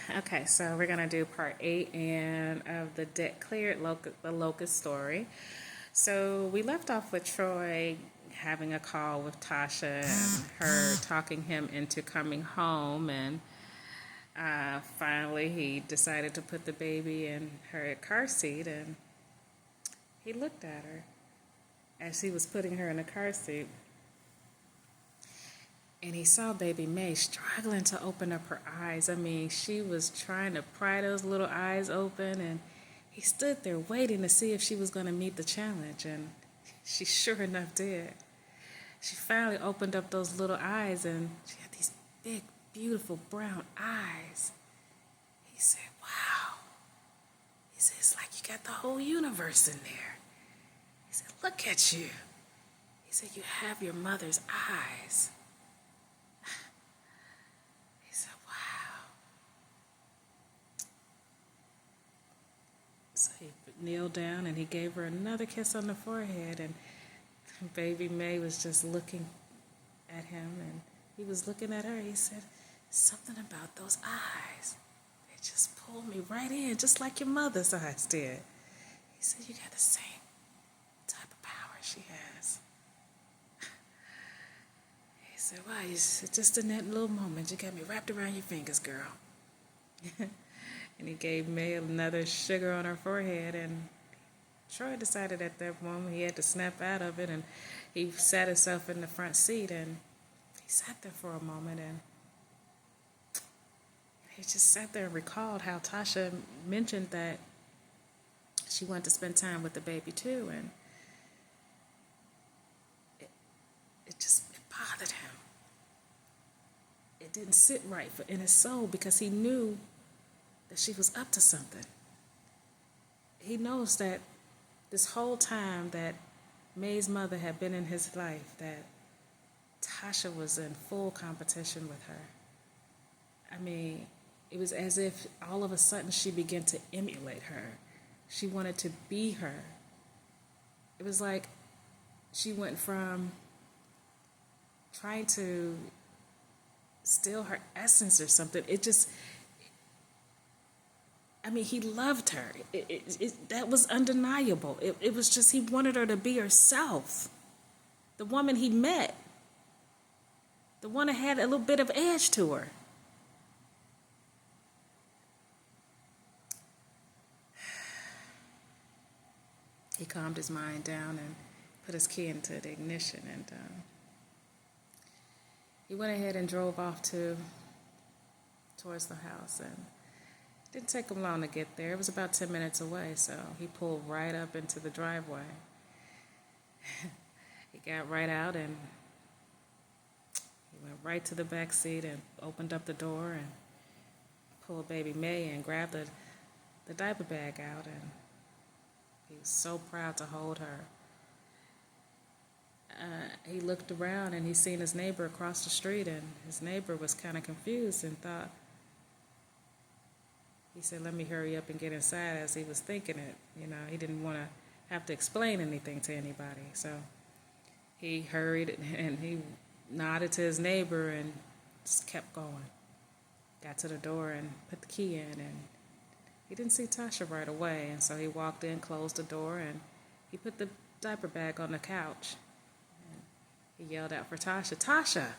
Okay, so we're gonna do part 8 and of the debt cleared the Locust story. So we left off with Troy having a call with Tasha and her talking him into coming home, and finally he decided to put the baby in her car seat, and he looked at her as he was putting her in the car seat, and he saw baby May struggling to open up her eyes. I mean, she was trying to pry those little eyes open, and he stood there waiting to see if she was going to meet the challenge, and she sure enough did. She finally opened up those little eyes, and she had these big, beautiful brown eyes. He said, "Wow." He said, "It's like you got the whole universe in there." He said, "Look at you." He said, "You have your mother's eyes." He said, "Wow." So he kneeled down and he gave her another kiss on the forehead, and baby May was just looking at him, and he was looking at her. He said, "Something about those eyes. They just pulled me right in, just like your mother's eyes did." He said, "You got the same type of power she has." He said, "Wow, just in that little moment, you got me wrapped around your fingers, girl." And he gave May another sugar on her forehead, and Troy decided at that moment he had to snap out of it, and he sat himself in the front seat, and he sat there for a moment, and he just sat there and recalled how Tasha mentioned that she wanted to spend time with the baby too, and it bothered him. It didn't sit right in his soul because he knew that she was up to something. He knows that this whole time that May's mother had been in his life, that Tasha was in full competition with her. I mean, it was as if all of a sudden she began to emulate her. She wanted to be her. It was like she went from trying to steal her essence or something. I mean, he loved her. That was undeniable. It was just he wanted her to be herself. The woman he met. The one that had a little bit of edge to her. He calmed his mind down and put his key into the ignition, and he went ahead and drove off towards the house, and it didn't take him long to get there. It was about 10 minutes away, so he pulled right up into the driveway. He got right out, and he went right to the back seat and opened up the door and pulled baby May and grabbed the diaper bag out, and he was so proud to hold her. He looked around and he seen his neighbor across the street, and his neighbor was kind of confused and thought, he said, "Let me hurry up and get inside," as he was thinking it. You know, he didn't want to have to explain anything to anybody. So he hurried and he nodded to his neighbor and just kept going. Got to the door and put the key in, and he didn't see Tasha right away. And so he walked in, closed the door, and he put the diaper bag on the couch. He yelled out for Tasha, "Tasha!"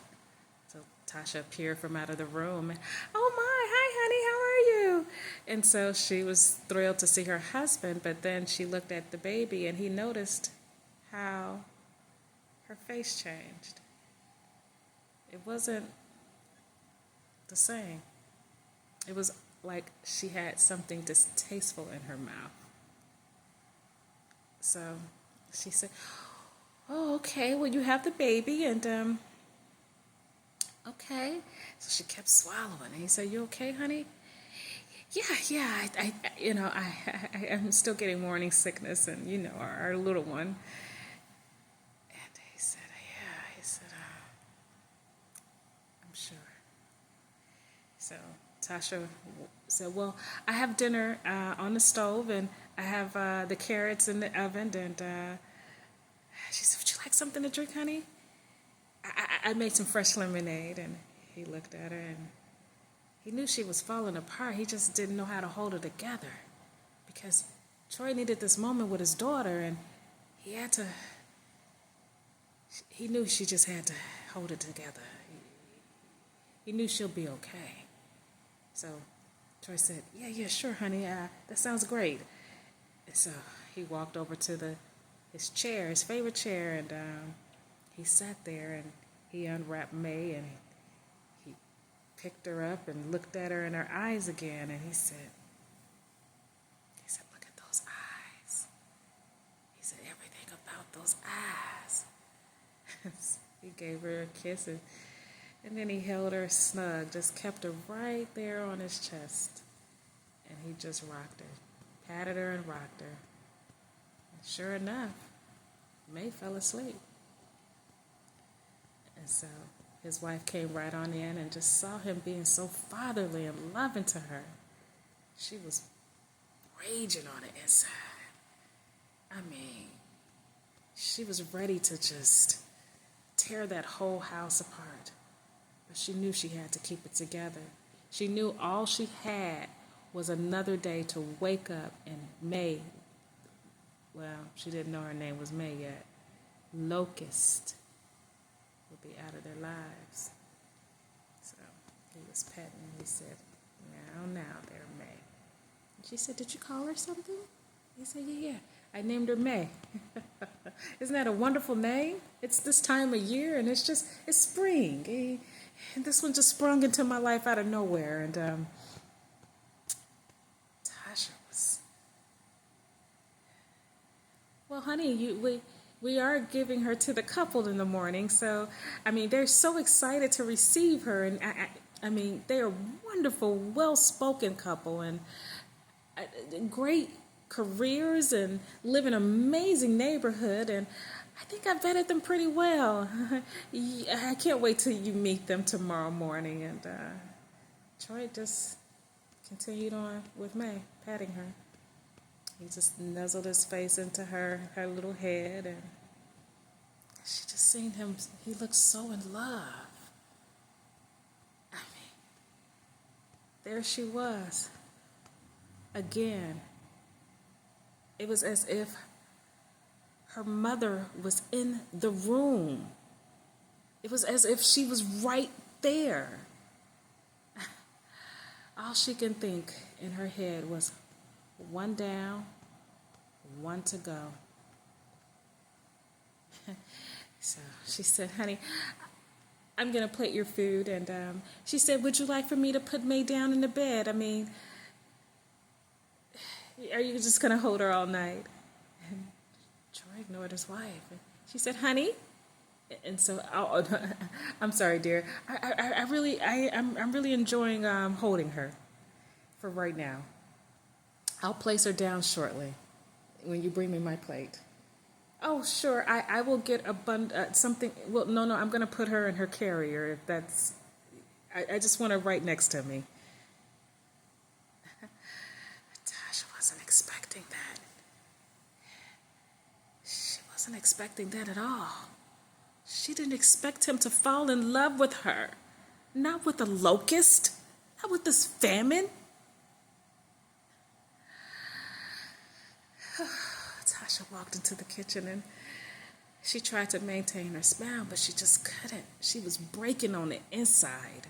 So Tasha appeared from out of the room. And, "Oh my, hi honey, how are you?" And so she was thrilled to see her husband, but then she looked at the baby and he noticed how her face changed. It wasn't the same. It was like she had something distasteful in her mouth. So she said, "Oh, okay, well, you have the baby, and, okay." So she kept swallowing, and he said, "You okay, honey?" Yeah, I'm still getting morning sickness, and, our little one. And he said, "Yeah," he said, "I'm sure." So Tasha said, "Well, I have dinner on the stove, and I have the carrots in the oven, and she said, 'Would you like something to drink, honey?' I made some fresh lemonade." And he looked at her and he knew she was falling apart. He just didn't know how to hold her together because Troy needed this moment with his daughter, and he knew she just had to hold it together. He knew she'll be okay. So Troy said, yeah, sure, honey. That sounds great. And so he walked over to his chair, his favorite chair, and he sat there and he unwrapped May and he picked her up and looked at her in her eyes again, and he said, look at those eyes. He said, everything about those eyes. He gave her a kiss, and then he held her snug, just kept her right there on his chest. And he just rocked her, patted her and rocked her. And sure enough, May fell asleep. And so his wife came right on in and just saw him being so fatherly and loving to her. She was raging on the inside. I mean, she was ready to just tear that whole house apart. But she knew she had to keep it together. She knew all she had was another day to wake up and May, well, she didn't know her name was May yet, Locust would be out of their lives. So he was petting. He said, now there, May. And she said, did you call her something? He said, yeah. I named her May. Isn't that a wonderful name? It's this time of year, and it's spring. And this one just sprung into my life out of nowhere. And Tasha was, well, honey, we are giving her to the couple in the morning. So, I mean, they're so excited to receive her. And I mean, they're a wonderful, well-spoken couple and great careers and live in an amazing neighborhood, and I think I vetted them pretty well. I can't wait till you meet them tomorrow morning. And Troy just continued on with May, patting her. He just nuzzled his face into her little head, and she just seen him. He looked so in love. I mean, there she was again. It was as if her mother was in the room. It was as if she was right there. All she can think in her head was one down, one to go. So she said, honey, I'm going to plate your food. And she said, would you like for me to put May down in the bed? I mean, are you just going to hold her all night? And Troy ignored his wife. And she said, honey. And so, I'm sorry, dear. I'm really enjoying holding her for right now. I'll place her down shortly when you bring me my plate. Oh, sure. I will get something. Well, no, I'm going to put her in her carrier. If that's, I just want her right next to me. Wasn't expecting that. She wasn't expecting that at all. She didn't expect him to fall in love with her. Not with a locust. Not with this famine. Tasha walked into the kitchen and she tried to maintain her smile, but she just couldn't. She was breaking on the inside.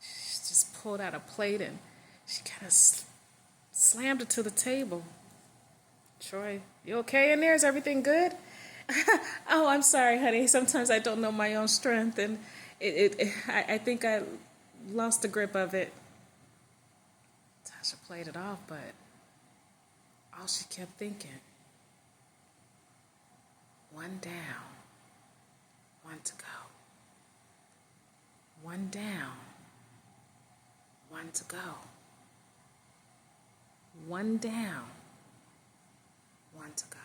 She just pulled out a plate and she kind of slammed it to the table. Troy, you okay in there? Is everything good? Oh, I'm sorry, honey. Sometimes I don't know my own strength, and I think I lost the grip of it. Tasha played it off, but all she kept thinking, one down, one to go. One down, one to go. One down, one to go.